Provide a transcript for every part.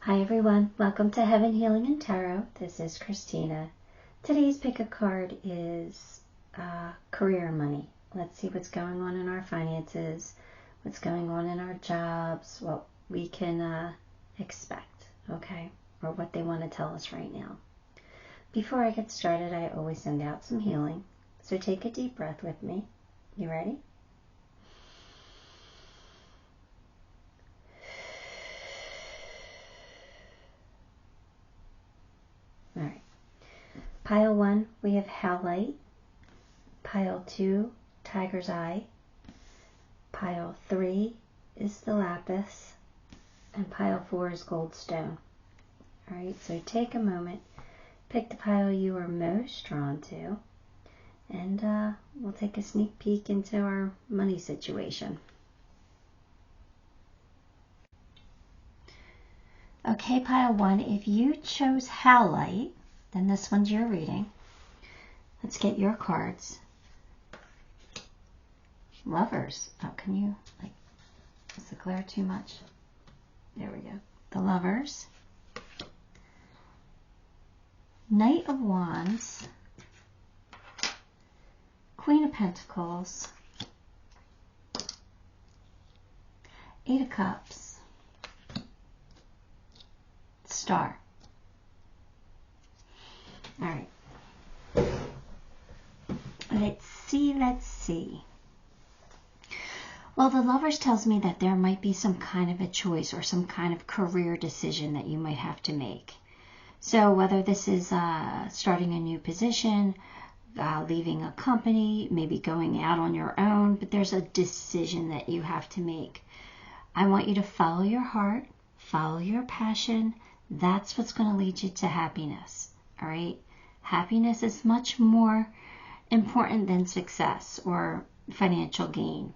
Hi everyone, welcome to Heaven Healing and Tarot. This is Christina. Today's pick a card is career and money. Let's see what's going on in our finances, what's going on in our jobs, what we can expect, okay, or what they want to tell us right now. Before I get started, I always send out some healing, so take a deep breath with me. You ready? All right. Pile 1, we have Howlite. Pile 2, Tiger's Eye. Pile 3 is the Lapis. And pile 4 is Goldstone. All right, so take a moment, pick the pile you are most drawn to, and we'll take a sneak peek into our money situation. Okay, pile 1, if you chose Howlite, then this one's your reading. Let's get your cards. Lovers. Oh, can you, is the glare too much? There we go. The Lovers. Knight of Wands. Queen of Pentacles. Eight of Cups. Star. All right. Let's see. Well, the Lovers tells me that there might be some kind of a choice or some kind of career decision that you might have to make. So whether this is starting a new position, leaving a company, maybe going out on your own, but there's a decision that you have to make. I want you to follow your heart, follow your passion. That's what's going to lead you to happiness, all right? Happiness is much more important than success or financial gain.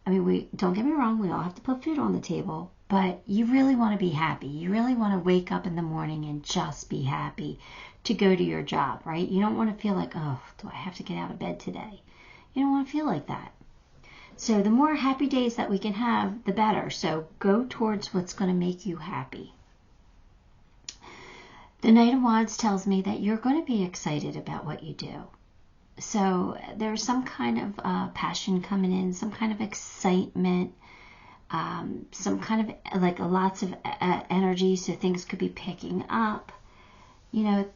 I mean, don't get me wrong, we all have to put food on the table, but you really want to be happy. You really want to wake up in the morning and just be happy to go to your job, right? You don't want to feel like, oh, do I have to get out of bed today? You don't want to feel like that. So the more happy days that we can have, the better. So go towards what's going to make you happy. The Knight of Wands tells me that you're going to be excited about what you do. So there's some kind of passion coming in, some kind of excitement, some kind of lots of energy. So things could be picking up. It's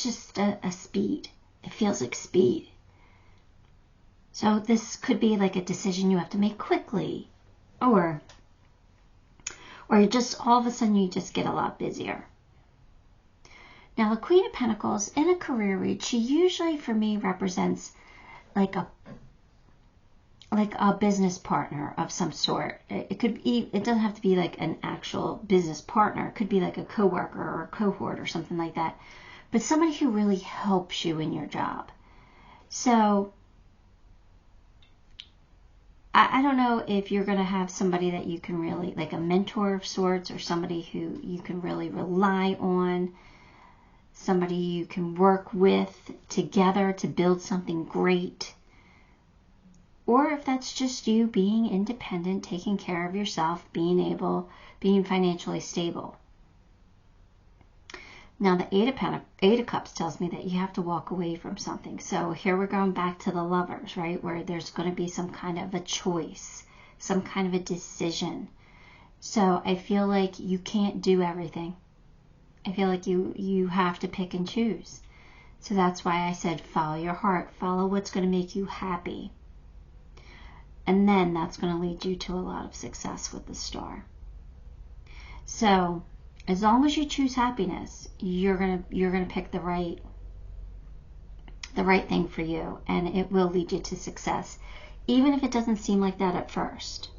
just a speed. It feels like speed. So this could be like a decision you have to make quickly, or just all of a sudden you just get a lot busier. Now the Queen of Pentacles in a career read, she usually for me represents like a business partner of some sort. It doesn't have to be like an actual business partner. It could be like a coworker or a cohort or something like that. But somebody who really helps you in your job. So I don't know if you're going to have somebody that you can really, like a mentor of sorts, or somebody who you can really rely on, somebody you can work with together to build something great. Or if that's just you being independent, taking care of yourself, being financially stable. Now the Eight of Cups tells me that you have to walk away from something. So here we're going back to the Lovers, right? Where there's going to be some kind of a choice, some kind of a decision. So I feel like you can't do everything. I feel like you have to pick and choose. So that's why I said follow your heart, follow what's going to make you happy. And then that's going to lead you to a lot of success with the Star. So as long as you choose happiness, you're gonna pick the right thing for you, and it will lead you to success, even if it doesn't seem like that at first.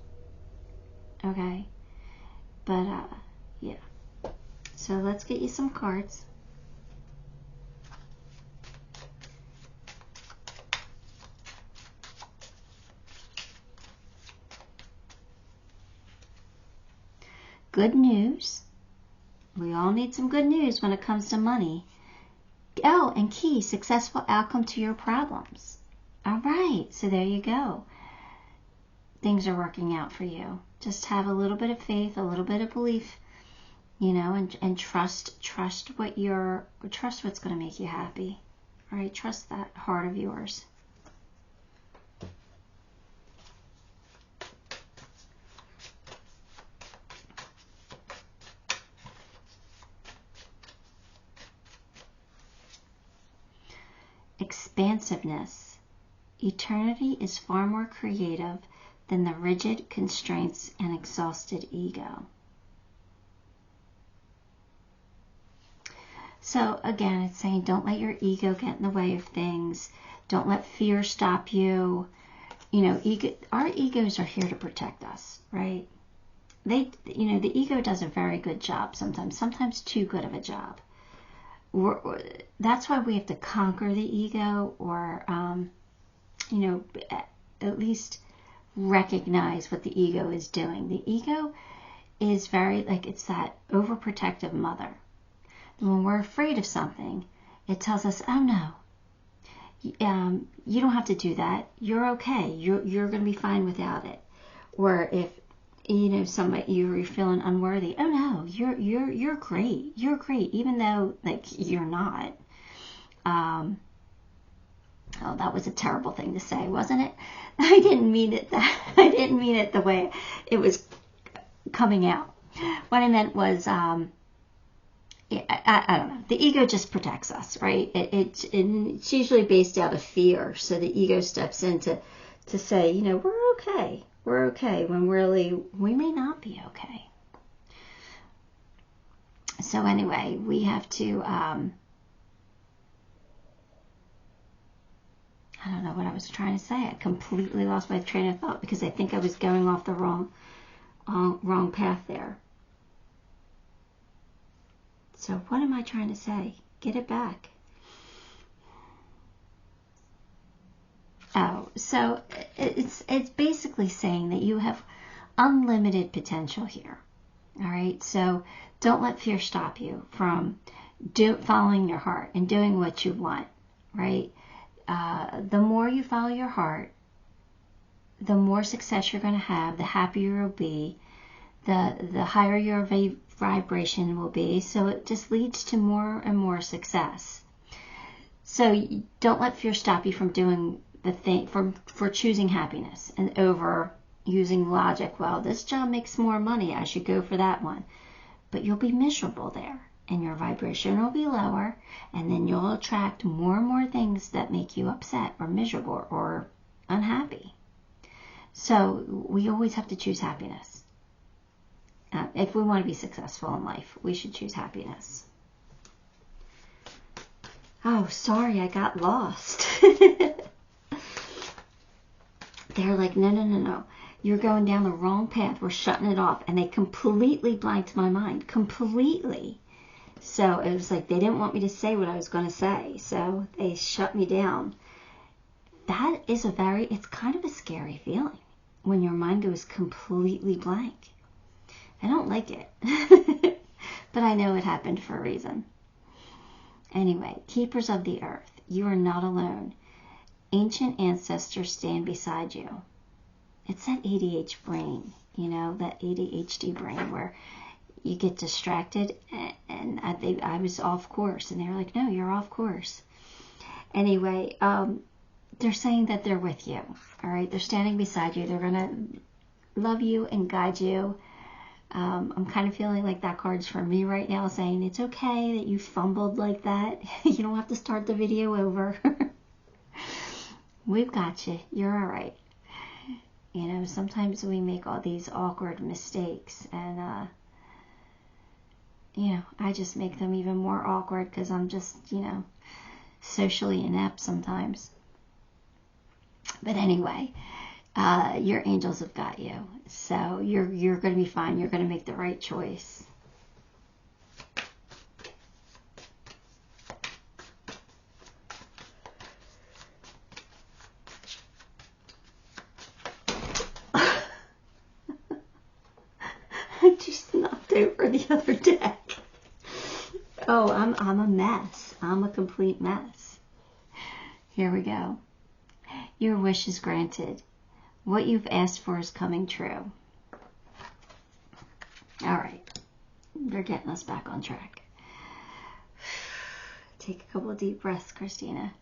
Okay, but yeah. So let's get you some cards. Good news. We all need some good news when it comes to money. Oh, and key, successful outcome to your problems. All right, so there you go. Things are working out for you. Just have a little bit of faith, a little bit of belief, you know, and trust what's going to make you happy. All right, trust that heart of yours. Expansiveness. Eternity is far more creative than the rigid constraints and exhausted ego. So again, it's saying don't let your ego get in the way of things. Don't let fear stop you. You know, our egos are here to protect us, right? The ego does a very good job sometimes too good of a job. That's why we have to conquer the ego, or, at least recognize what the ego is doing. The ego is very, it's that overprotective mother. When we're afraid of something, it tells us, oh no, you don't have to do that. You're okay. You're going to be fine without it. Or if, you're feeling unworthy, oh no, you're great. You're great, even though you're not. Oh, that was a terrible thing to say, wasn't it? I didn't mean it the way it was coming out. What I meant was, I don't know. The ego just protects us, right? It's usually based out of fear. So the ego steps in to say, we're okay. We're okay, when really we may not be okay. So anyway, we have to, I don't know what I was trying to say. I completely lost my train of thought because I think I was going off the wrong path there. So what am I trying to say? Get it back. Oh, so it's basically saying that you have unlimited potential here. All right, so don't let fear stop you from following your heart and doing what you want. Right? The more you follow your heart, the more success you're going to have, the happier you'll be, the higher your vibration will be. So it just leads to more and more success. So don't let fear stop you from doing the thing, for choosing happiness and over using logic. Well, this job makes more money, I should go for that one. But you'll be miserable there, and your vibration will be lower, and then you'll attract more and more things that make you upset or miserable or unhappy. So we always have to choose happiness. If we want to be successful in life, we should choose happiness. Oh, sorry, I got lost. They're like, no. You're going down the wrong path. We're shutting it off. And they completely blanked my mind. Completely. So it was like they didn't want me to say what I was going to say. So they shut me down. That is it's kind of a scary feeling when your mind goes completely blank. I don't like it. But I know it happened for a reason. Anyway, keepers of the earth, you are not alone. Ancient ancestors stand beside you. It's that ADHD brain, that ADHD brain where you get distracted, and I was off course, and they were like, no, you're off course. Anyway, they're saying that they're with you, all right? They're standing beside you. They're going to love you and guide you. I'm kind of feeling like that card's for me right now, saying it's okay that you fumbled like that. You don't have to start the video over. We've got you. You're all right. Sometimes we make all these awkward mistakes, and, I just make them even more awkward because I'm just, socially inept sometimes. But anyway, your angels have got you. So you're going to be fine. You're going to make the right choice. I just knocked over the other deck. Oh, I'm a mess. I'm a complete mess. Here we go. Your wish is granted. What you've asked for is coming true. for getting us back on track. Take a couple of deep breaths, Christina.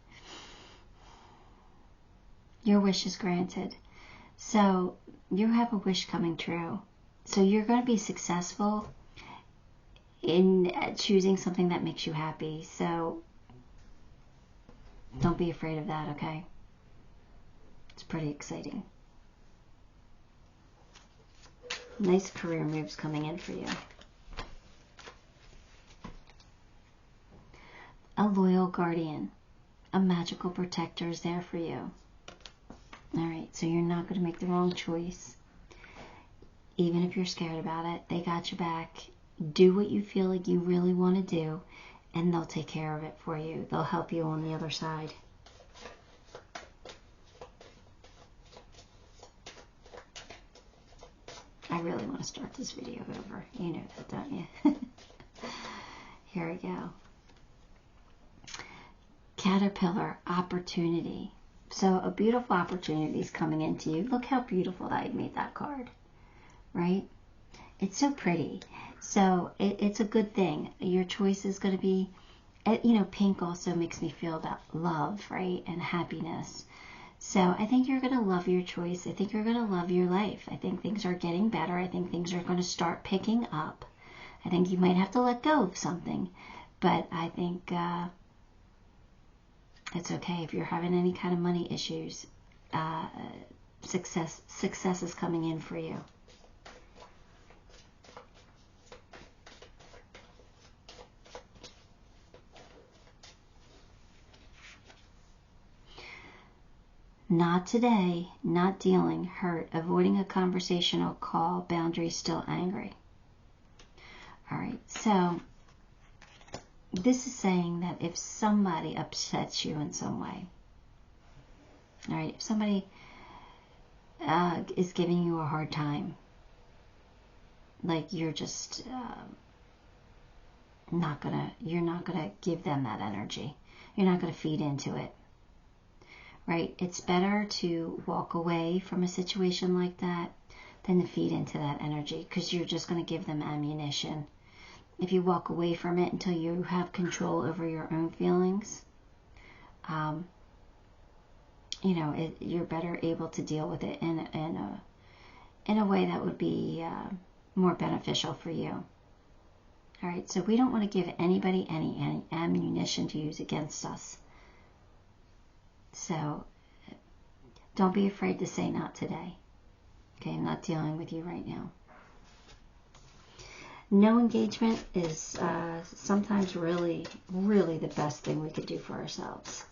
Your wish is granted. So you have a wish coming true. So you're going to be successful in choosing something that makes you happy. So don't be afraid of that, okay? It's pretty exciting. Nice career moves coming in for you. A loyal guardian, a magical protector is there for you. Alright, so you're not going to make the wrong choice. Even if you're scared about it, they got your back. Do what you feel like you really want to do, and they'll take care of it for you. They'll help you on the other side. I really want to start this video over. You know that, don't you? Here we go. Caterpillar, opportunity. So a beautiful opportunity is coming into you. Look how beautiful that I made that card, right? It's so pretty. So it's a good thing. Your choice is going to be, you know, pink also makes me feel about love, right? And happiness. So I think you're going to love your choice. I think you're going to love your life. I think things are getting better. I think things are going to start picking up. I think you might have to let go of something. But I think it's okay if you're having any kind of money issues. Success is coming in for you. Not today, not dealing, hurt, avoiding a conversational call, boundaries, still angry. All right, so this is saying that if somebody upsets you in some way, all right, if somebody is giving you a hard time, like you're just you're not gonna give them that energy. You're not gonna feed into it. Right? It's better to walk away from a situation like that than to feed into that energy, because you're just going to give them ammunition. If you walk away from it until you have control over your own feelings, you know, you're better able to deal with it in a way that would be more beneficial for you. All right, so we don't want to give anybody any ammunition to use against us. So don't be afraid to say not today. Okay, I'm not dealing with you right now. No engagement is sometimes really, really the best thing we could do for ourselves.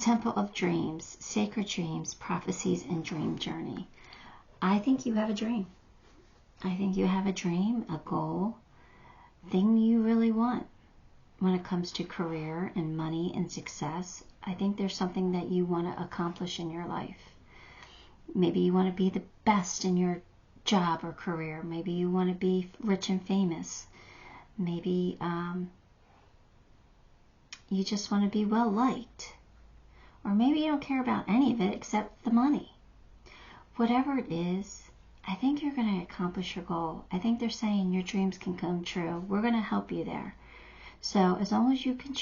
Temple of Dreams, Sacred Dreams, Prophecies, and Dream Journey. I think you have a dream. I think you have a dream, a goal, thing you really want when it comes to career and money and success. I think there's something that you want to accomplish in your life. Maybe you want to be the best in your job or career. Maybe you want to be rich and famous. Maybe you just want to be well liked. Or maybe you don't care about any of it except the money. Whatever it is, I think you're going to accomplish your goal. I think they're saying your dreams can come true. We're going to help you there. So as long as you can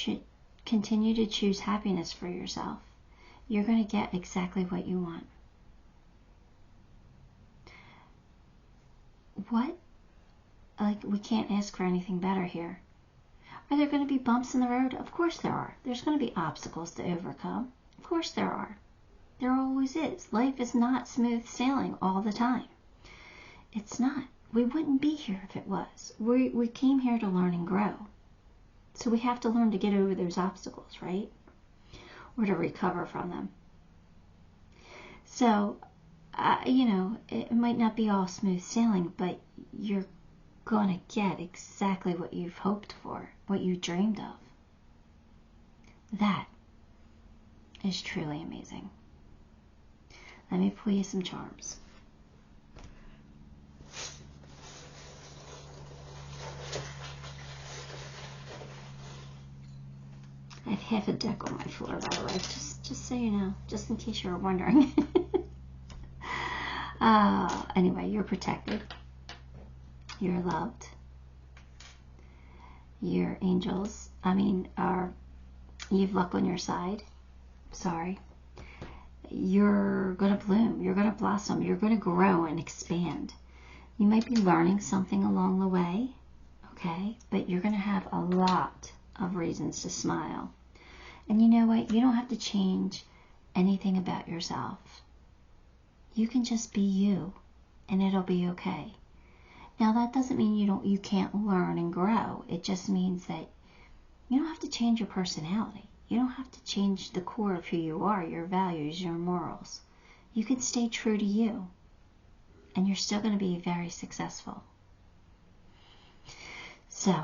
continue to choose happiness for yourself, you're going to get exactly what you want. What? Like, we can't ask for anything better here. Are there going to be bumps in the road? Of course there are. There's going to be obstacles to overcome. Of course there are. There always is. Life is not smooth sailing all the time. It's not. We wouldn't be here if it was. We came here to learn and grow. So we have to learn to get over those obstacles, right? Or to recover from them. So, you know, it might not be all smooth sailing, but you're going to get exactly what you've hoped for, what you dreamed of. That is truly amazing. Let me pull you some charms. I have half a deck on my floor, by the way, just so you know, just in case you were wondering. Anyway, you're protected. You're loved. Your angels, you have luck on your side. Sorry. You're going to bloom. You're going to blossom. You're going to grow and expand. You might be learning something along the way, okay? But you're going to have a lot of reasons to smile. And you know what? You don't have to change anything about yourself. You can just be you, and it'll be okay. Now, that doesn't mean you can't learn and grow. It just means that you don't have to change your personality. You don't have to change the core of who you are, your values, your morals. You can stay true to you, and you're still going to be very successful. So,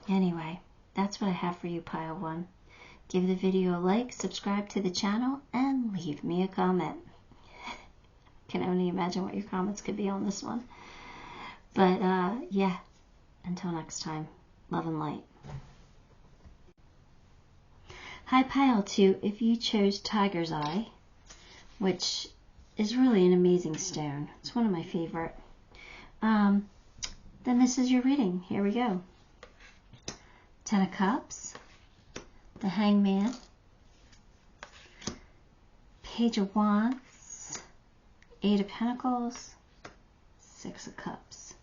anyway, that's what I have for you, Pile 1. Give the video a like, subscribe to the channel, and leave me a comment. I can only imagine what your comments could be on this one. But, yeah, until next time, love and light. Hi, Pile 2. If you chose Tiger's Eye, which is really an amazing stone, it's one of my favorite, then this is your reading. Here we go. 10 of Cups, the Hangman, Page of Wands, 8 of Pentacles, 6 of Cups.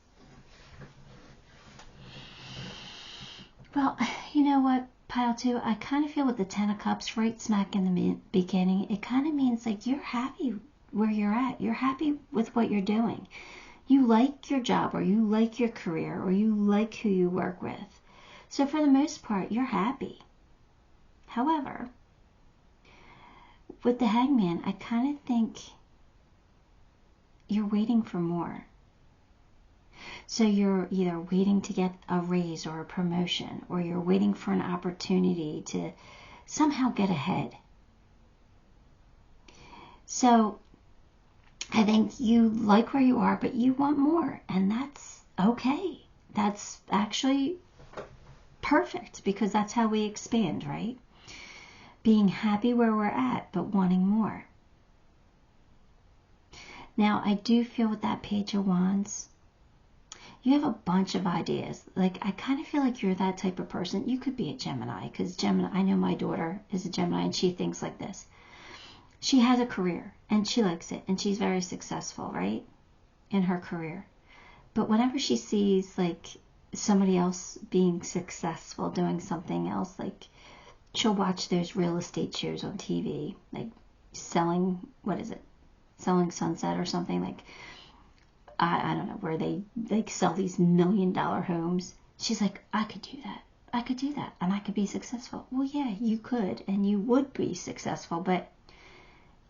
Well, you know what, Pile 2, I kind of feel with the 10 of Cups right smack in the beginning, it kind of means like you're happy where you're at. You're happy with what you're doing. You like your job, or you like your career, or you like who you work with. So for the most part, you're happy. However, with the Hangman, I kind of think you're waiting for more. So you're either waiting to get a raise or a promotion, or you're waiting for an opportunity to somehow get ahead. So I think you like where you are, but you want more, and that's okay. That's actually perfect, because that's how we expand, right? Being happy where we're at, but wanting more. Now, I do feel with that Page of Wands, you have a bunch of ideas. Like, I kind of feel like you're that type of person. You could be a Gemini, because Gemini, I know my daughter is a Gemini, and she thinks like this. She has a career, and she likes it, and she's very successful, right, in her career. But whenever she sees, like, somebody else being successful doing something else, like, she'll watch those real estate shows on TV, like selling, Selling Sunset or something, like, I don't know, where they like sell these $1 million homes. She's like, I could do that. I could do that, and I could be successful. Well, yeah, you could, and you would be successful, but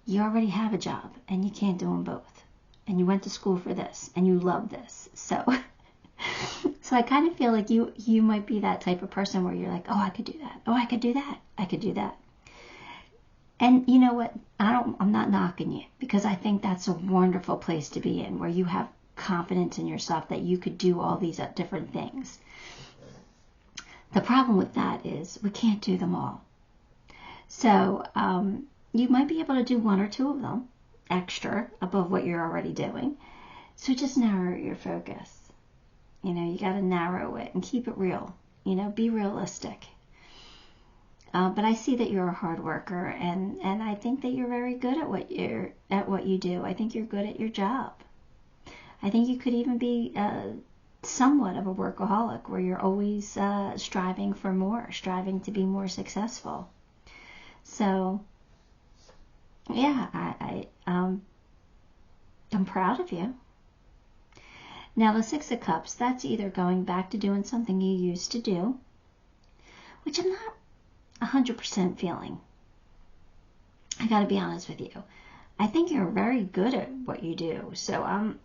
you already have a job, and you can't do them both. And you went to school for this, and you love this. So I kind of feel like you might be that type of person where you're like, oh, I could do that. Oh, I could do that. I could do that. And you know what? I'm not knocking you, because I think that's a wonderful place to be in, where you have confidence in yourself that you could do all these different things. The problem with that is we can't do them all. So you might be able to do 1 or 2 of them extra above what you're already doing. So just narrow your focus. You know, you got to narrow it and keep it real. You know, be realistic. But I see that you're a hard worker, and I think that you're very good at what you do. I think you're good at your job. I think you could even be somewhat of a workaholic, where you're always striving for more, striving to be more successful. So, yeah, I'm proud of you. Now, the 6 of Cups, that's either going back to doing something you used to do, which I'm not 100% feeling. I gotta be honest with you. I think you're very good at what you do. So I'm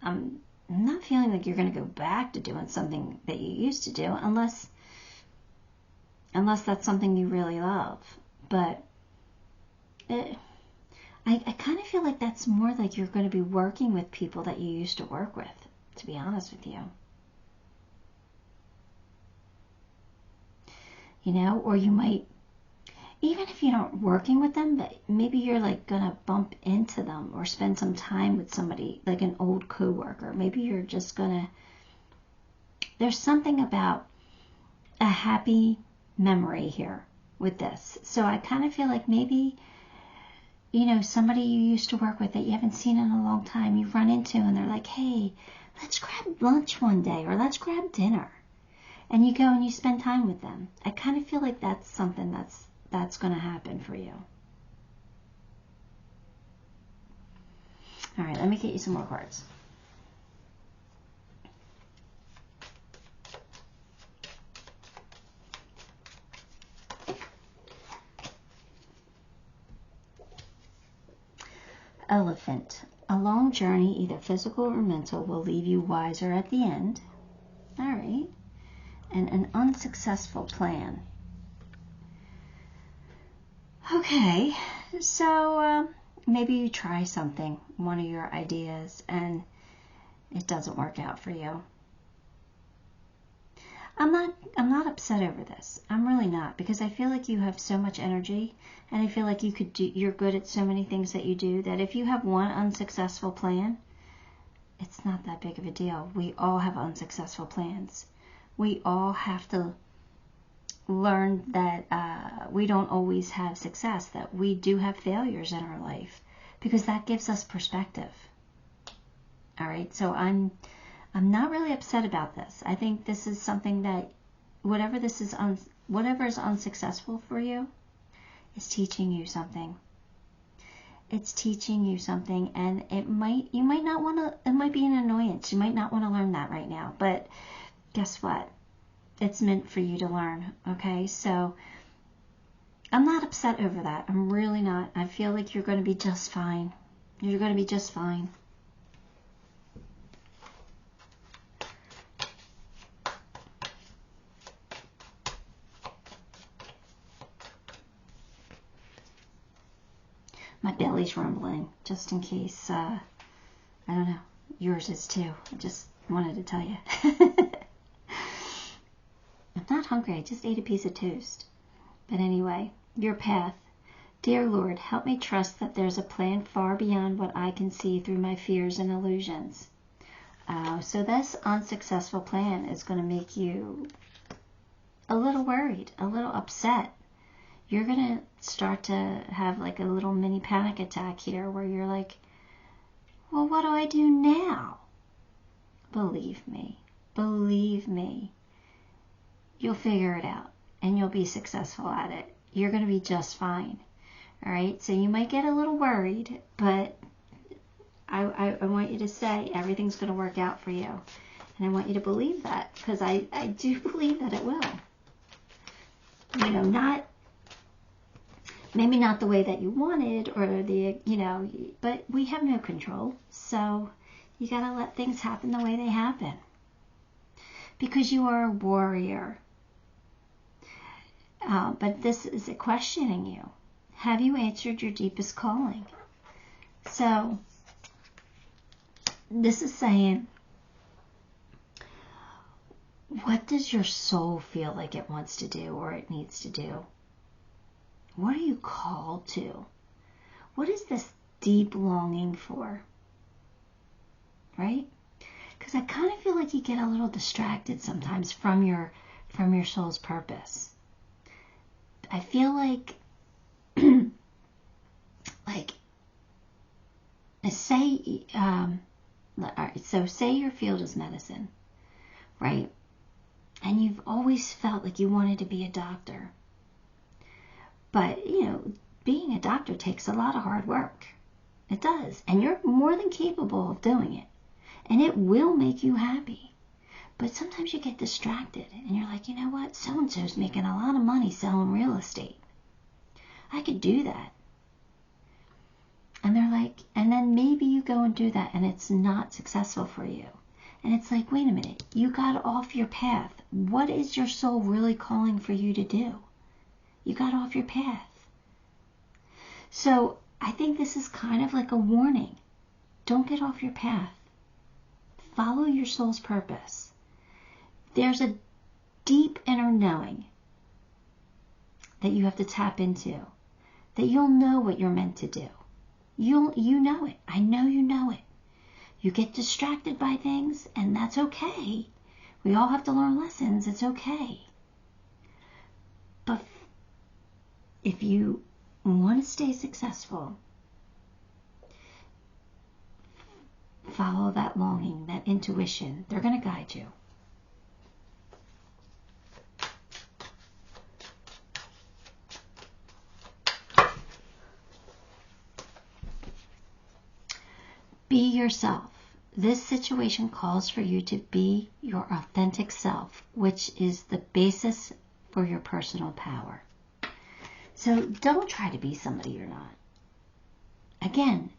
not feeling like you're gonna go back to doing something that you used to do, unless that's something you really love. But I kind of feel like that's more like you're going to be working with people that you used to work with, to be honest with you. You know, or you might even if you're not working with them, but maybe you're like gonna bump into them or spend some time with somebody, like an old coworker. Maybe you're just gonna, there's something about a happy memory here with this. So I kind of feel like maybe, you know, somebody you used to work with that you haven't seen in a long time, you run into and they're like, hey, let's grab lunch one day, or let's grab dinner. And you go and you spend time with them. I kind of feel like that's something that's going to happen for you. All right, let me get you some more cards. Elephant. A long journey, either physical or mental, will leave you wiser at the end. All right. And an unsuccessful plan. Okay, so maybe you try something, one of your ideas, and it doesn't work out for you. I'm not upset over this. I'm really not, because I feel like you have so much energy, and I feel like you're good at so many things that you do, that if you have one unsuccessful plan, it's not that big of a deal. We all have unsuccessful plans. We all have to learn that we don't always have success, that we do have failures in our life, because that gives us perspective. All right, so I'm not really upset about this. I think this is something that whatever is unsuccessful for you is teaching you something. It's teaching you something, and it might be an annoyance. You might not want to learn that right now, but guess what? It's meant for you to learn, okay? So I'm not upset over that. I'm really not. I feel like you're going to be just fine. You're going to be just fine. My belly's rumbling, just in case, I don't know, yours is too. I just wanted to tell you. I'm not hungry, I just ate a piece of toast. But anyway, your path. Dear Lord, help me trust that there's a plan far beyond what I can see through my fears and illusions. So this unsuccessful plan is going to make you a little worried, a little upset. You're going to start to have like a little mini panic attack here where you're like, well, what do I do now? Believe me, you'll figure it out and you'll be successful at it. You're going to be just fine. All right, so you might get a little worried, but I want you to say everything's going to work out for you. And I want you to believe that, because I do believe that it will. You know, maybe not the way that you wanted, or but we have no control. So you got to let things happen the way they happen, because you are a warrior. But this is questioning you. Have you answered your deepest calling? So this is saying, what does your soul feel like it wants to do or it needs to do? What are you called to? What is this deep longing for? Right? Because I kind of feel like you get a little distracted sometimes from your soul's purpose. I feel like say your field is medicine, right? And you've always felt like you wanted to be a doctor. But, being a doctor takes a lot of hard work. It does. And you're more than capable of doing it. And it will make you happy. But sometimes you get distracted and you're like, you know what? So-and-so's making a lot of money selling real estate. I could do that. And they're like, and then maybe you go and do that and it's not successful for you. And it's like, wait a minute, you got off your path. What is your soul really calling for you to do? You got off your path. So I think this is kind of like a warning. Don't get off your path. Follow your soul's purpose. There's a deep inner knowing that you have to tap into, that you'll know what you're meant to do. You know it. I know you know it. You get distracted by things, and that's okay. We all have to learn lessons. It's okay. But if you want to stay successful, follow that longing, that intuition. They're going to guide you. Be yourself. This situation calls for you to be your authentic self, which is the basis for your personal power. So don't try to be somebody you're not. Again,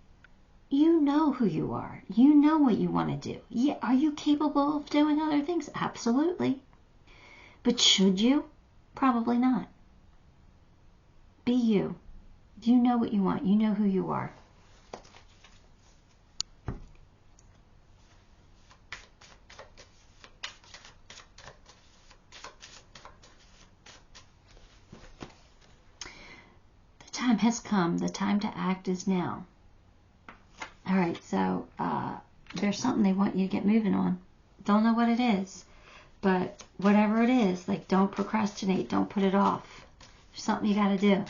you know who you are. You know what you want to do. Yeah, are you capable of doing other things? Absolutely. But should you? Probably not. Be you. You know what you want. You know who you are. The time has come. The time to act is now. All right, so there's something they want you to get moving on. Don't know what it is, but whatever it is, like, don't procrastinate. Don't put it off. There's something you got to do.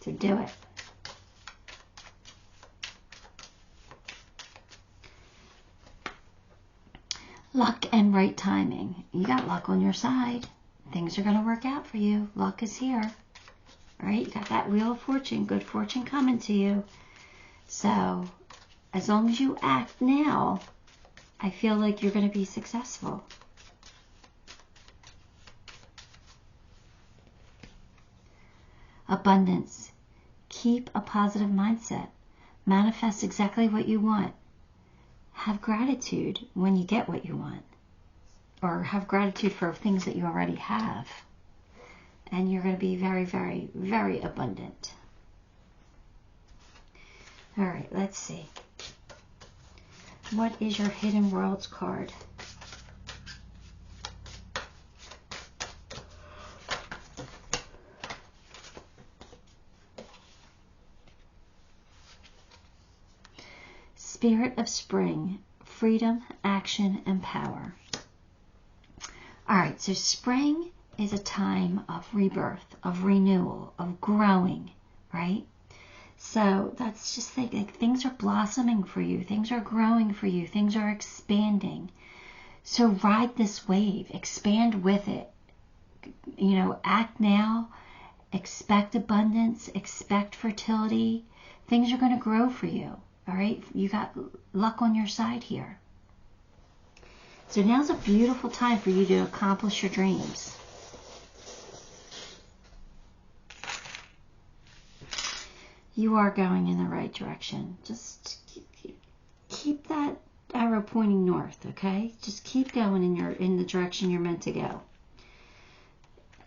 To do it. Luck and right timing. You got luck on your side. Things are going to work out for you. Luck is here. All right, you got that wheel of fortune. Good fortune coming to you. So, as long as you act now, I feel like you're going to be successful. Abundance. Keep a positive mindset. Manifest exactly what you want. Have gratitude when you get what you want. Or have gratitude for things that you already have. And you're going to be very, very, very abundant. All right, let's see. What is your Hidden Worlds card? Spirit of Spring, freedom, action, and power. All right, so spring is a time of rebirth, of renewal, of growing, right? So that's just like things are blossoming for you. Things are growing for you. Things are expanding. So ride this wave. Expand with it. You know, act now. Expect abundance. Expect fertility. Things are going to grow for you. All right? You got luck on your side here. So now's a beautiful time for you to accomplish your dreams. You are going in the right direction. Just keep that arrow pointing north, okay? Just keep going in the direction you're meant to go.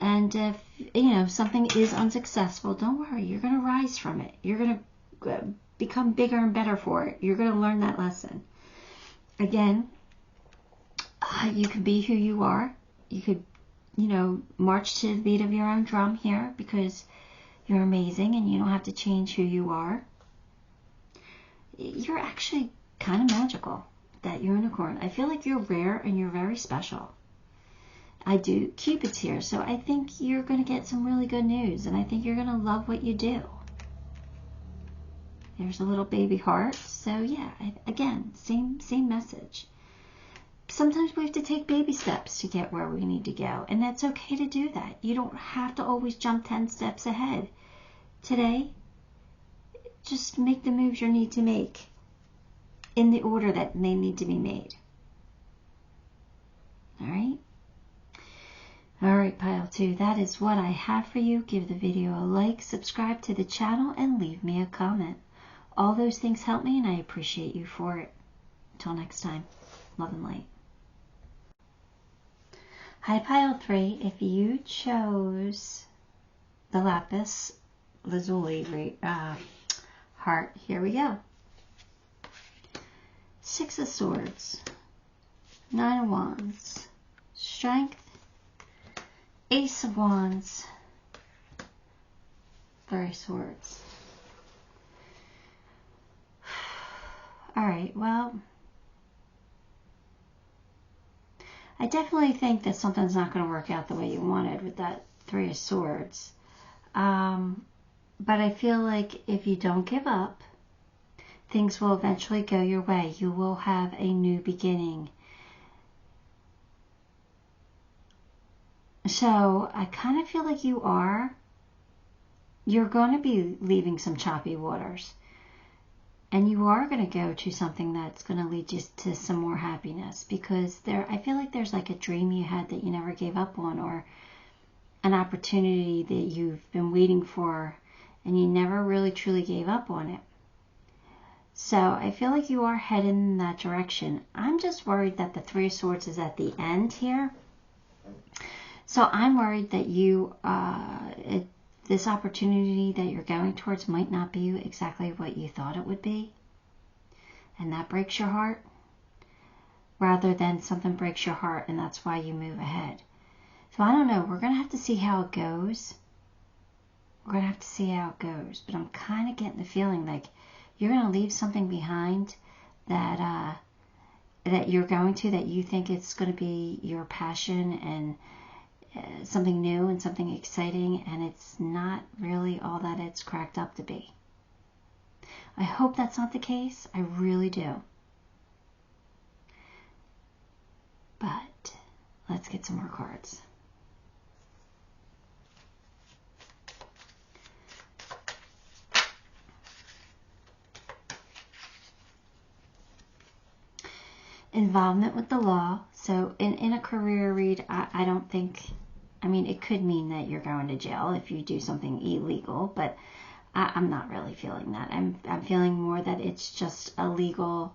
And if, you know, something is unsuccessful, don't worry. You're going to rise from it. You're going to become bigger and better for it. You're going to learn that lesson. Again, you can be who you are. You could, you know, march to the beat of your own drum here because you're amazing and you don't have to change who you are. You're actually kind of magical, that unicorn. I feel like you're rare and you're very special. I do. Cupid's here, so I think you're going to get some really good news, and I think you're going to love what you do. There's a little baby heart, so yeah, again, same message. Sometimes we have to take baby steps to get where we need to go, and that's okay to do that. You don't have to always jump 10 steps ahead. Today, just make the moves you need to make in the order that they need to be made. All right? All right, Pile 2, that is what I have for you. Give the video a like, subscribe to the channel, and leave me a comment. All those things help me, and I appreciate you for it. Until next time, love and light. Hi, Pile 3. If you chose the Lapis Lazuli heart, here we go. 6 of Swords, 9 of Wands, Strength, Ace of Wands, Three of Swords. All right, well, I definitely think that something's not going to work out the way you wanted with that Three of Swords. But I feel like if you don't give up, things will eventually go your way. You will have a new beginning. So I kind of feel like you're going to be leaving some choppy waters. And you are going to go to something that's going to lead you to some more happiness. Because I feel like there's like a dream you had that you never gave up on, or an opportunity that you've been waiting for and you never really truly gave up on it. So I feel like you are headed in that direction. I'm just worried that the Three of Swords is at the end here. So I'm worried that this opportunity that you're going towards might not be exactly what you thought it would be. And that breaks your heart. Rather than something breaks your heart and that's why you move ahead. So I don't know. We're going to have to see how it goes. But I'm kind of getting the feeling like you're going to leave something behind that that you think it's going to be your passion and something new and something exciting, and it's not really all that it's cracked up to be. I hope that's not the case. I really do. But let's get some more cards. Involvement with the law. So in a career read, I don't think, I mean, it could mean that you're going to jail if you do something illegal, but I'm not really feeling that. I'm feeling more that it's just a legal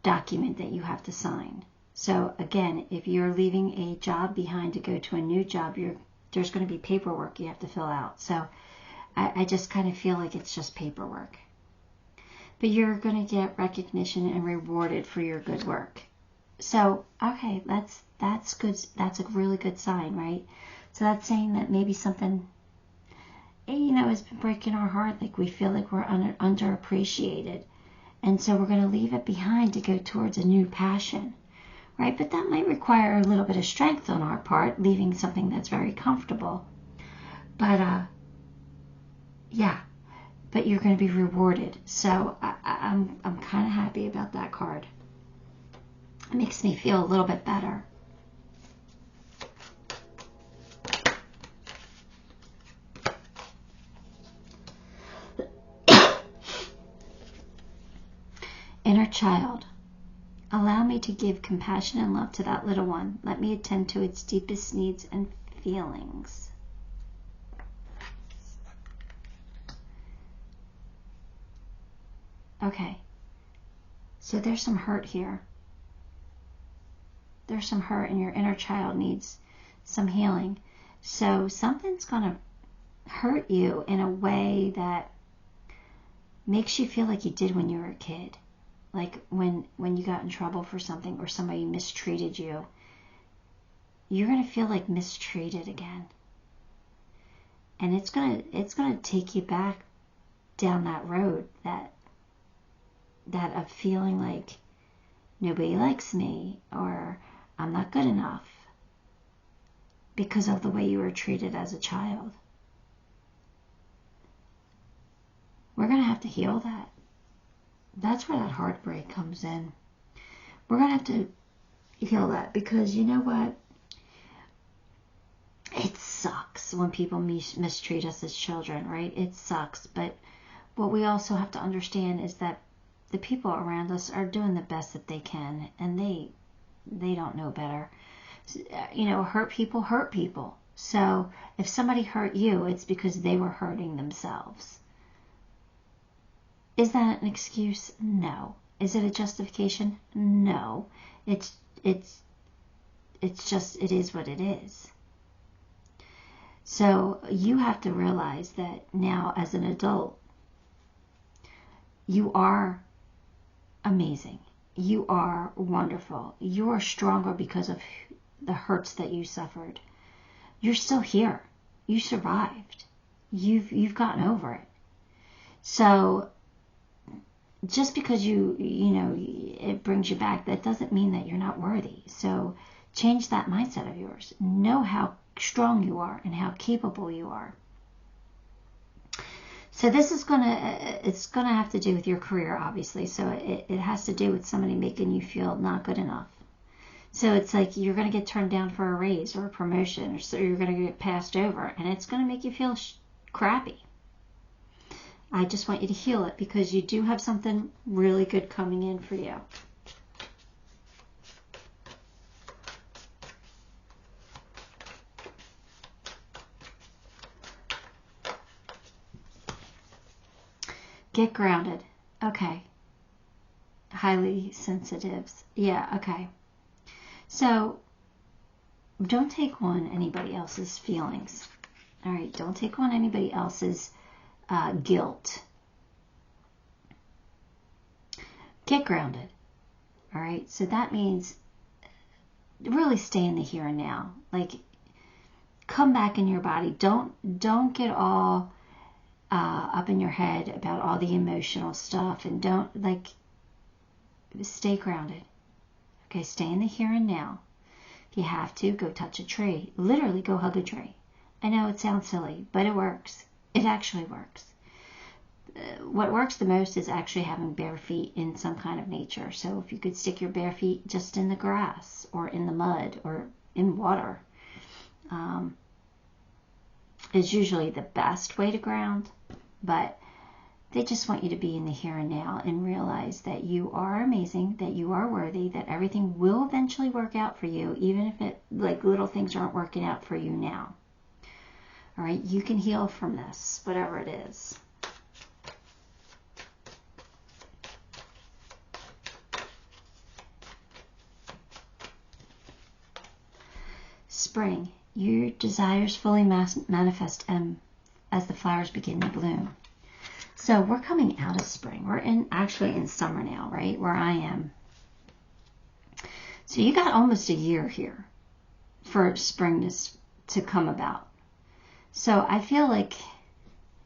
document that you have to sign. So again, if you're leaving a job behind to go to a new job, there's going to be paperwork you have to fill out. So I just kind of feel like it's just paperwork. But you're going to get recognition and rewarded for your good work. So, okay, that's good. That's a really good sign, right? So that's saying that maybe something, has been breaking our heart. Like we feel like we're underappreciated. And so we're going to leave it behind to go towards a new passion, right? But that might require a little bit of strength on our part, leaving something that's very comfortable. But, yeah. But you're going to be rewarded. So I'm kind of happy about that card. It makes me feel a little bit better. Inner child. Allow me to give compassion and love to that little one. Let me attend to its deepest needs and feelings. Okay, so there's some hurt here. There's some hurt, and your inner child needs some healing. So something's going to hurt you in a way that makes you feel like you did when you were a kid. Like when you got in trouble for something or somebody mistreated you. You're going to feel like mistreated again. And it's going to take you back down that road that of feeling like nobody likes me or I'm not good enough because of the way you were treated as a child. We're going to have to heal that. That's where that heartbreak comes in. We're going to have to heal that because you know what? It sucks when people mistreat us as children, right? It sucks. But what we also have to understand is that the people around us are doing the best that they can, and they don't know better. Hurt people. So if somebody hurt you, it's because they were hurting themselves. Is that an excuse? No. Is it a justification? No. It's just, it is what it is. So you have to realize that now as an adult, you are amazing. You are wonderful. You are stronger because of the hurts that you suffered. you're still here. You survived. You've gotten over it. So just because it brings you back, that doesn't mean that you're not worthy. So change that mindset of yours. Know how strong you are and how capable you are. So this is it's gonna have to do with your career, obviously. So it has to do with somebody making you feel not good enough. So it's like you're gonna get turned down for a raise or a promotion, or so you're gonna get passed over, and it's gonna make you feel crappy. I just want you to heal it, because you do have something really good coming in for you. Get grounded. Okay. Highly sensitives. Yeah, okay. So don't take on anybody else's feelings. All right, don't take on anybody else's guilt. Get grounded. All right, so that means really stay in the here and now. Like, come back in your body. Don't get all up in your head about all the emotional stuff, and don't, like, stay grounded. Okay, stay in the here and now. If you have to, go touch a tree. Literally, go hug a tree. I know it sounds silly, but it works. It actually works. What works the most is actually having bare feet in some kind of nature. So if you could stick your bare feet just in the grass or in the mud or in water, is usually the best way to ground. But they just want you to be in the here and now and realize that you are amazing, that you are worthy, that everything will eventually work out for you, even if little things aren't working out for you now. All right, you can heal from this, whatever it is. Spring, your desires fully manifest as the flowers begin to bloom. So we're coming out of spring. We're actually in summer now, right? Where I am. So you got almost a year here for spring to come about. So I feel like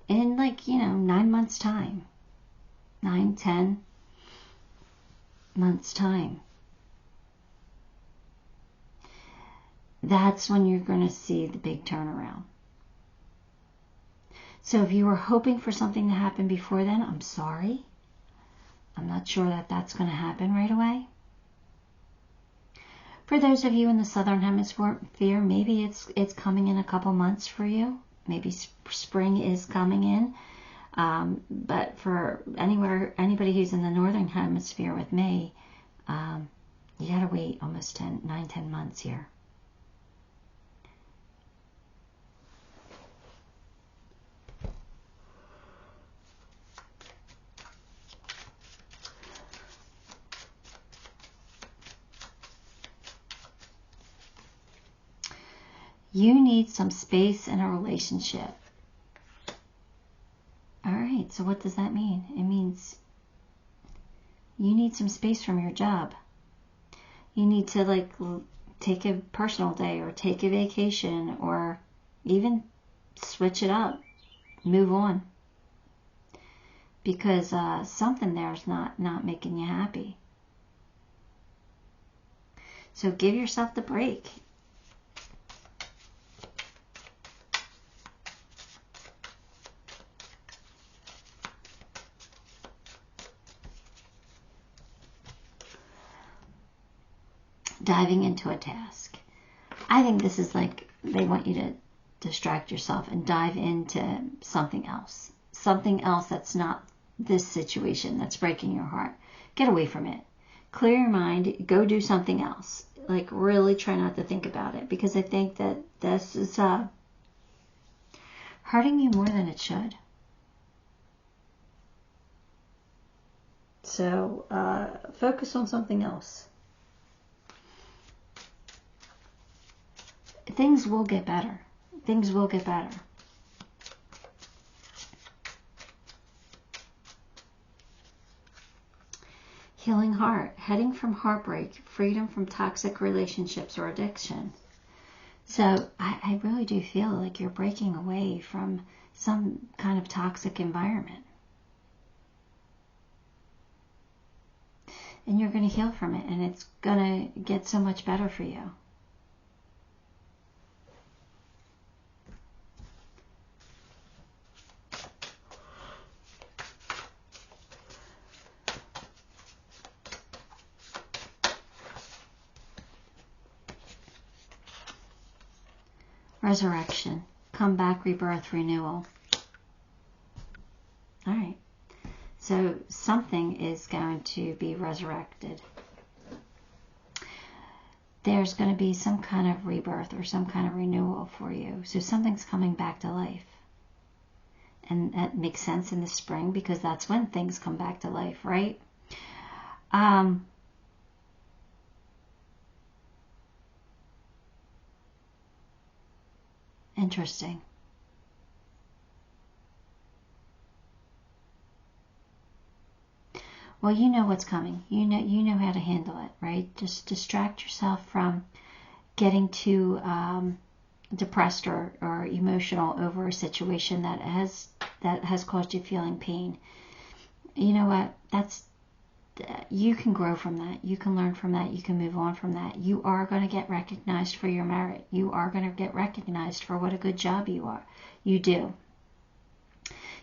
in 9 months time, 9-10 months time, that's when you're going to see the big turnaround. So if you were hoping for something to happen before then, I'm sorry. I'm not sure that that's going to happen right away. For those of you in the southern hemisphere, maybe it's coming in a couple months for you. Maybe spring is coming in. But for anybody who's in the northern hemisphere with me, you got to wait almost 9-10 months here. You need some space in a relationship. All right, so what does that mean? It means you need some space from your job. You need to take a personal day or take a vacation or even switch it up, move on. Because something there is not making you happy. So give yourself the break. Diving into a task. I think this is they want you to distract yourself and dive into something else. Something else that's not this situation that's breaking your heart. Get away from it. Clear your mind. Go do something else. Really try not to think about it, because I think that this is hurting you more than it should. So focus on something else. Things will get better. Things will get better. Healing heart. Heading from heartbreak. Freedom from toxic relationships or addiction. So I really do feel like you're breaking away from some kind of toxic environment. And you're going to heal from it, and it's going to get so much better for you. Resurrection, comeback, rebirth, renewal. All right. So something is going to be resurrected. There's going to be some kind of rebirth or some kind of renewal for you. So something's coming back to life. And that makes sense in the spring because that's when things come back to life, right? Interesting. Well, you know what's coming. You know how to handle it, right? Just distract yourself from getting too depressed or emotional over a situation that has caused you feeling pain. You know what? You can grow from that. You can learn from that. You can move on from that. You are going to get recognized for your merit. You are going to get recognized for what a good job you are. You do.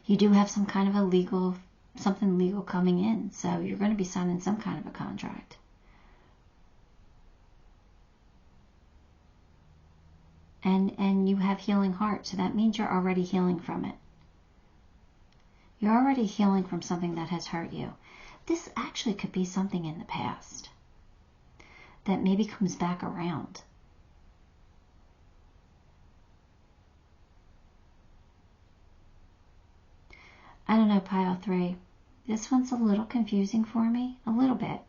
You do have some kind of something legal coming in. So you're going to be signing some kind of a contract. And you have healing heart. So that means you're already healing from it. You're already healing from something that has hurt you. This actually could be something in the past that maybe comes back around. I don't know, pile 3. This one's a little confusing for me, a little bit.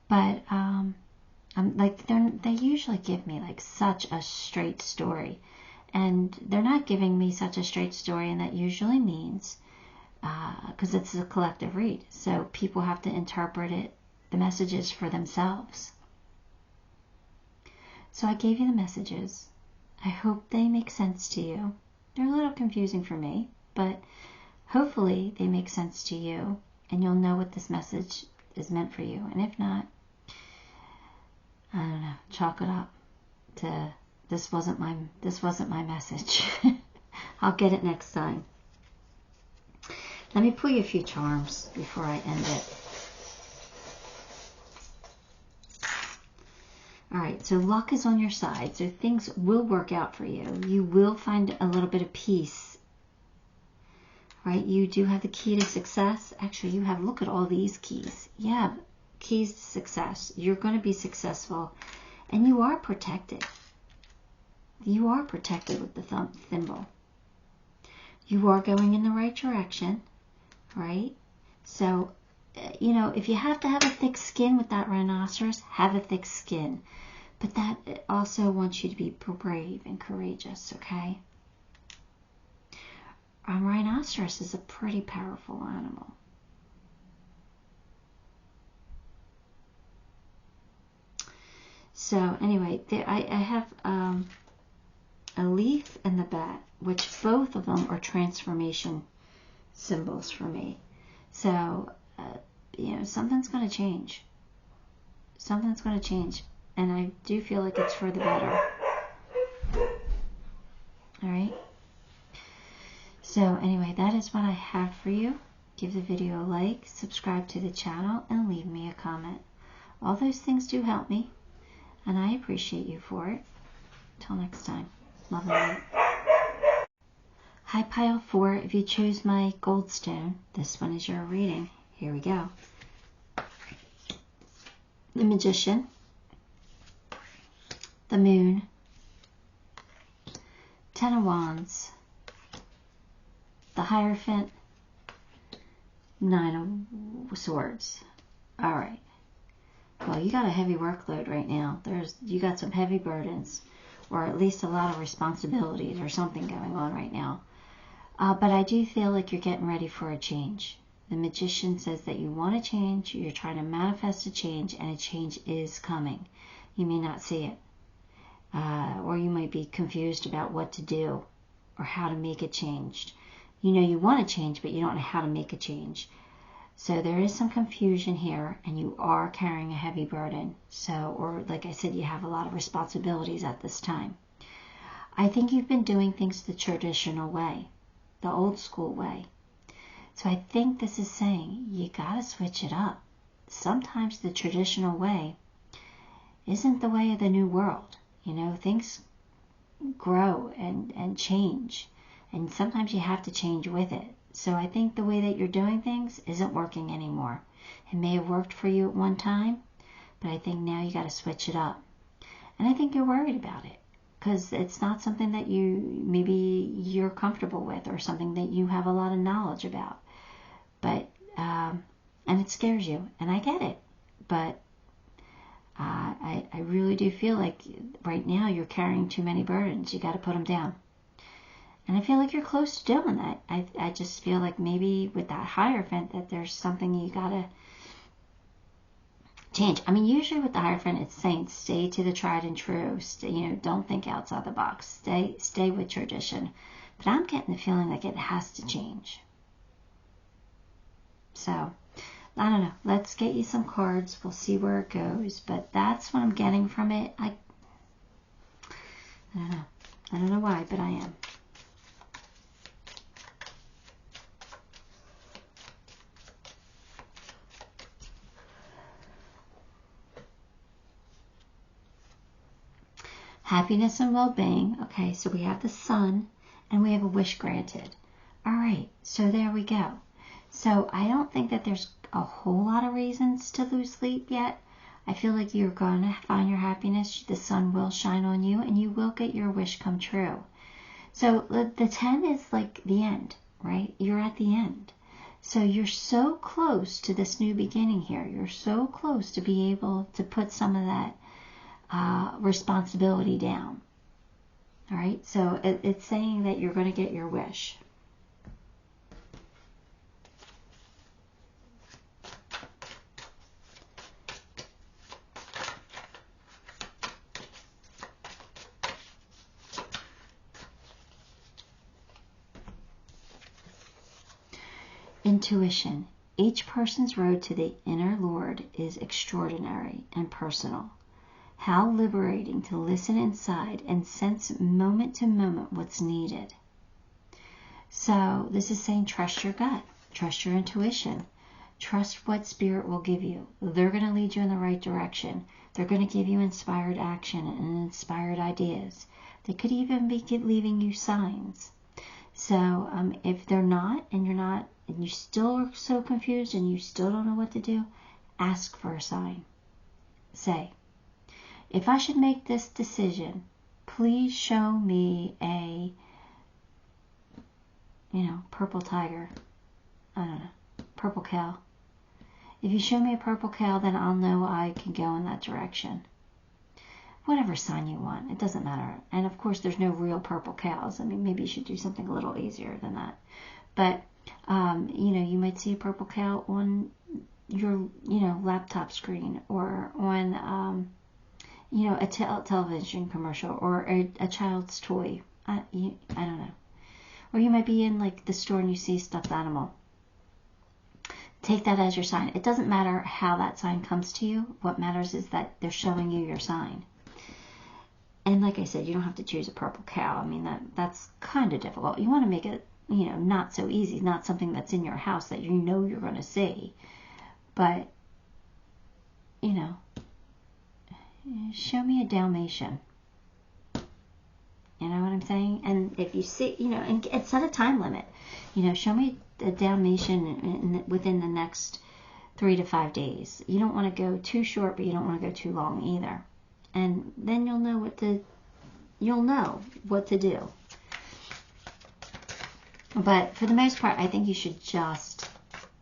But I'm like they usually give me like such a straight story, and they're not giving me such a straight story, and that usually means because it's a collective read, so people have to interpret the messages for themselves. So I gave you the messages. I hope they make sense to you. They're a little confusing for me, but hopefully they make sense to you, and you'll know what this message is meant for you. And if not, I don't know, chalk it up to this wasn't my message. I'll get it next time. Let me pull you a few charms before I end it. All right, so luck is on your side, so things will work out for you. You will find a little bit of peace. Right, you do have the key to success. Actually, you have, look at all these keys. You have keys to success. You're going to be successful, and you are protected. You are protected with the thimble. You are going in the right direction, right? So, you know, if you have to have a thick skin with that rhinoceros, have a thick skin. But that also wants you to be brave and courageous, okay? A rhinoceros is a pretty powerful animal. So anyway, I have a leaf and the bat, which both of them are transformation symbols for me. So, you know, something's going to change. Something's going to change. And I do feel like it's for the better. All right. So anyway, that is what I have for you. Give the video a like, subscribe to the channel, and leave me a comment. All those things do help me, and I appreciate you for it. Till next time. Love and light. Hi, pile 4. If you chose my gold stone, this one is your reading. Here we go. The Magician, the Moon, 10 of Wands, the Hierophant, 9 of Swords. All right. Well, you got a heavy workload right now. You got some heavy burdens, or at least a lot of responsibilities or something going on right now. But I do feel like you're getting ready for a change. The Magician says that you want to change, you're trying to manifest a change, and a change is coming. You may not see it. or you might be confused about what to do or how to make it changed. You know you want to change, but you don't know how to make a change. So there is some confusion here, and you are carrying a heavy burden. So, or like I said, you have a lot of responsibilities at this time. I think you've been doing things the traditional way, the old school way. So I think this is saying you gotta switch it up. Sometimes the traditional way isn't the way of the new world. You know, things grow and change, and sometimes you have to change with it. So I think the way that you're doing things isn't working anymore. It may have worked for you at one time, but I think now you got to switch it up. And I think you're worried about it because it's not something that maybe you're comfortable with or something that you have a lot of knowledge about. But, and it scares you, and I get it. But I really do feel like right now you're carrying too many burdens. You got to put them down. And I feel like you're close to doing that. I just feel like maybe with that Hierophant that there's something you gotta change. I mean, usually with the Hierophant, it's saying stay to the tried and true. Stay, don't think outside the box. Stay with tradition. But I'm getting the feeling like it has to change. So, I don't know. Let's get you some cards. We'll see where it goes. But that's what I'm getting from it. I don't know. I don't know why, but I am. Happiness and well-being. Okay, so we have the Sun and we have a wish granted. All right, so there we go. So I don't think that there's a whole lot of reasons to lose sleep yet. I feel like you're going to find your happiness. The sun will shine on you and you will get your wish come true. So the 10 is like the end, right? You're at the end. So you're so close to this new beginning here. You're so close to be able to put some of that responsibility down. All right, so it's saying that you're going to get your wish. Intuition. Each person's road to the inner Lord is extraordinary and personal. How liberating to listen inside and sense moment to moment what's needed. So this is saying trust your gut, trust your intuition, trust what spirit will give you. They're going to lead you in the right direction. They're going to give you inspired action and inspired ideas. They could even be leaving you signs. So if they're not, and you're not, and you still are so confused and you still don't know what to do, ask for a sign. Say, if I should make this decision, please show me a, purple tiger. I don't know, purple cow. If you show me a purple cow, then I'll know I can go in that direction. Whatever sign you want, it doesn't matter. And of course, there's no real purple cows. I mean, maybe you should do something a little easier than that. But, you might see a purple cow on your, laptop screen or on, a television commercial or a child's toy. I don't know. Or you might be in like the store and you see a stuffed animal. Take that as your sign. It doesn't matter how that sign comes to you. What matters is that they're showing you your sign. And like I said, you don't have to choose a purple cow. I mean, that's kind of difficult. You want to make it, not so easy. Not something that's in your house that you know you're going to see. But, show me a Dalmatian. You know what I'm saying? And if you see, and set a time limit. Show me a Dalmatian within the next 3 to 5 days. You don't want to go too short, but you don't want to go too long either. And then you'll know what to do. But for the most part, I think you should just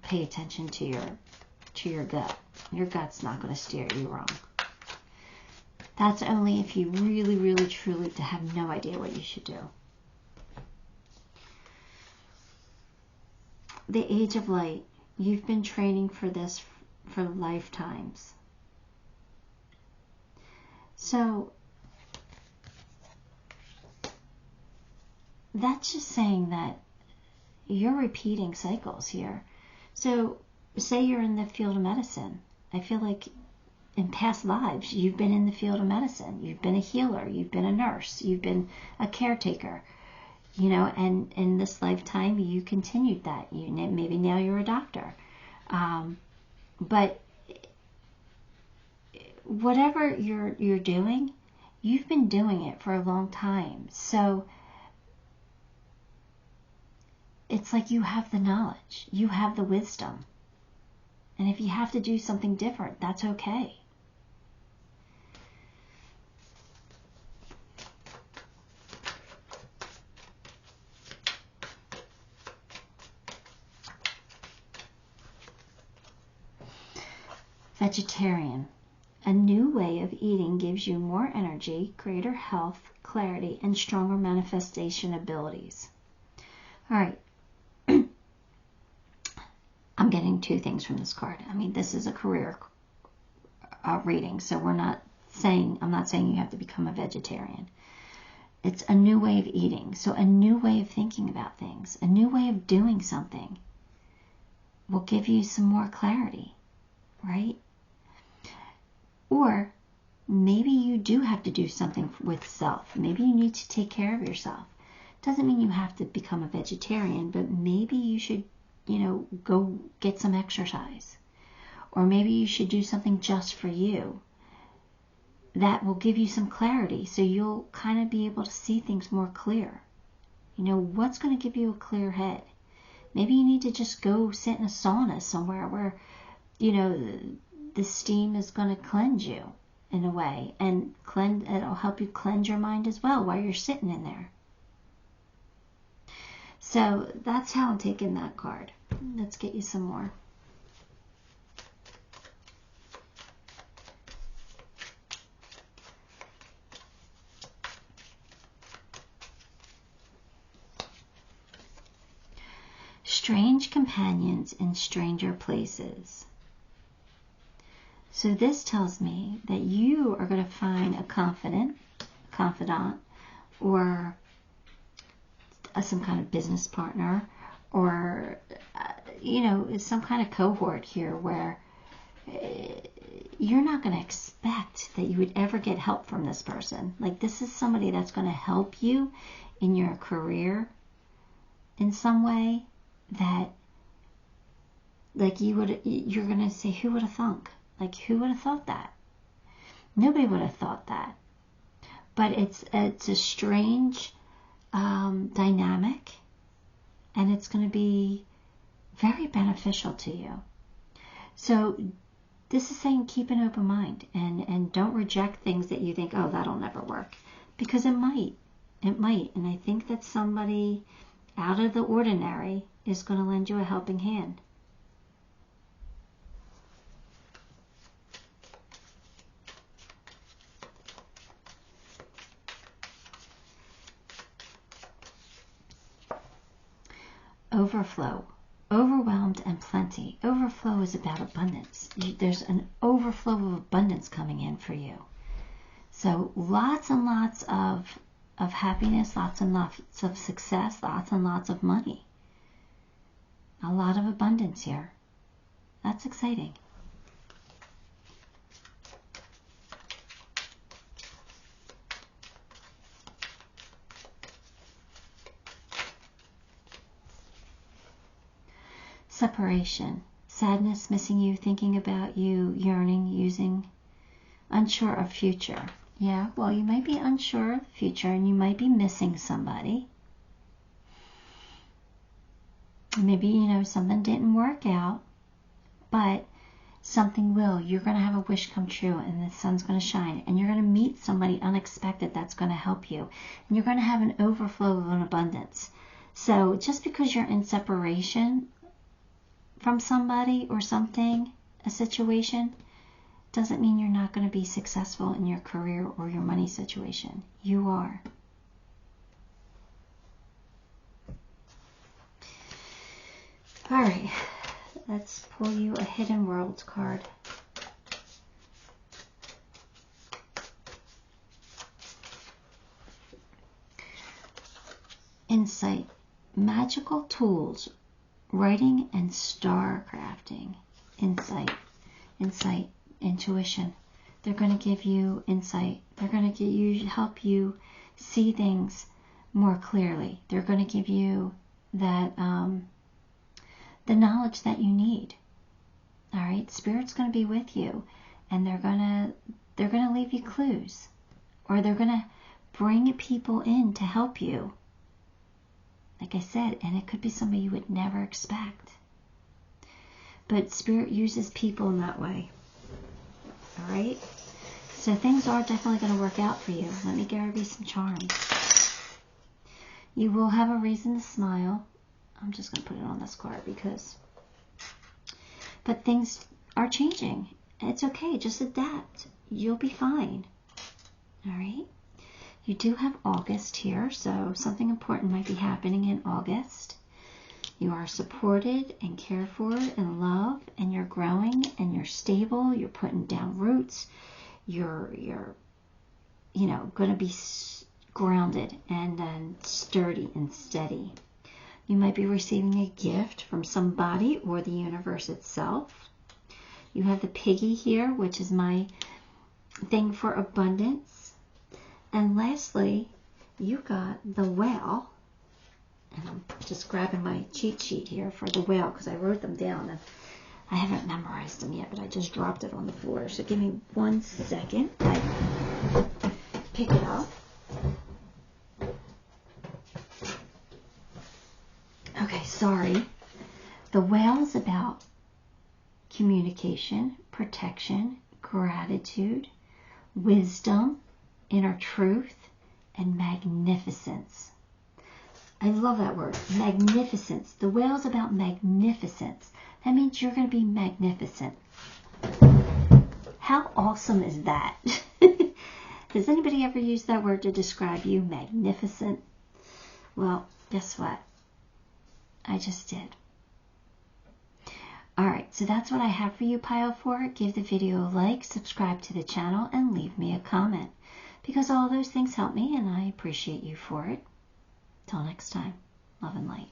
pay attention to your gut. Your gut's not going to steer you wrong. That's only if you really, really, truly have no idea what you should do. The Age of Light. You've been training for this for lifetimes. So, that's just saying that you're repeating cycles here. So say you're in the field of medicine. I feel like in past lives, you've been in the field of medicine. You've been a healer. You've been a nurse. You've been a caretaker. And in this lifetime, you continued that. Maybe now you're a doctor. But whatever you're doing, you've been doing it for a long time. So it's like you have the knowledge. You have the wisdom. And if you have to do something different, that's okay. Vegetarian. A new way of eating gives you more energy, greater health, clarity, and stronger manifestation abilities. All right. I'm getting two things from this card. I mean, this is a career reading, so I'm not saying you have to become a vegetarian. It's a new way of eating. So a new way of thinking about things, a new way of doing something will give you some more clarity, right? Or maybe you do have to do something with self. Maybe you need to take care of yourself. Doesn't mean you have to become a vegetarian, but maybe you should, go get some exercise. Or maybe you should do something just for you. That will give you some clarity, so you'll kind of be able to see things more clear. What's going to give you a clear head? Maybe you need to just go sit in a sauna somewhere where, the steam is going to cleanse you in a way, and it'll help you cleanse your mind as well while you're sitting in there. So that's how I'm taking that card. Let's get you some more. Strange companions in stranger places. So this tells me that you are going to find a confidant, or some kind of business partner, or, some kind of cohort here where you're not going to expect that you would ever get help from this person. Like, this is somebody that's going to help you in your career in some way that, like, you're going to say, who would have thunk? Like, who would have thought that? Nobody would have thought that. But it's a strange dynamic, and it's going to be very beneficial to you. So this is saying keep an open mind, and don't reject things that you think, oh, that'll never work. Because it might. It might. And I think that somebody out of the ordinary is going to lend you a helping hand. Overflow. Overwhelmed and plenty. Overflow is about abundance. There's an overflow of abundance coming in for you. So lots and lots of happiness, lots and lots of success, lots and lots of money. A lot of abundance here. That's exciting. Separation. Sadness, missing you, thinking about you, yearning, unsure of future. Yeah, well, you might be unsure of the future, and you might be missing somebody. Maybe, something didn't work out, but something will. You're going to have a wish come true, and the sun's going to shine, and you're going to meet somebody unexpected that's going to help you, and you're going to have an overflow of an abundance. So just because you're in separation from somebody or something, a situation, doesn't mean you're not going to be successful in your career or your money situation. You are. All right, let's pull you a Hidden Worlds card. insight, magical tools, writing and star crafting. Insight, intuition. They're going to give you insight. They're going to help you see things more clearly. They're going to give you that the knowledge that you need. All right, Spirit's going to be with you, and they're going to leave you clues, or they're going to bring people in to help you. Like I said, and it could be somebody you would never expect. But Spirit uses people in that way. All right? So things are definitely going to work out for you. Let me give you some charms. You will have a reason to smile. I'm just going to put it on this card because... But things are changing. It's okay. Just adapt. You'll be fine. All right? You do have August here, so something important might be happening in August. You are supported and cared for and loved, and you're growing and you're stable. You're putting down roots. You're going to be grounded and sturdy and steady. You might be receiving a gift from somebody or the universe itself. You have the piggy here, which is my thing for abundance. And lastly, you got the whale. And I'm just grabbing my cheat sheet here for the whale because I wrote them down. And I haven't memorized them yet, but I just dropped it on the floor. So give me 1 second. I pick it up. Okay, sorry. The whale is about communication, protection, gratitude, wisdom, inner truth, and magnificence. I love that word, magnificence. The whale is about magnificence. That means you're going to be magnificent. How awesome is that? Has anybody ever used that word to describe you? Magnificent? Well, guess what? I just did. Alright, so that's what I have for you, Pile 4. Give the video a like, subscribe to the channel, and leave me a comment. Because all those things help me, and I appreciate you for it. Till next time, love and light.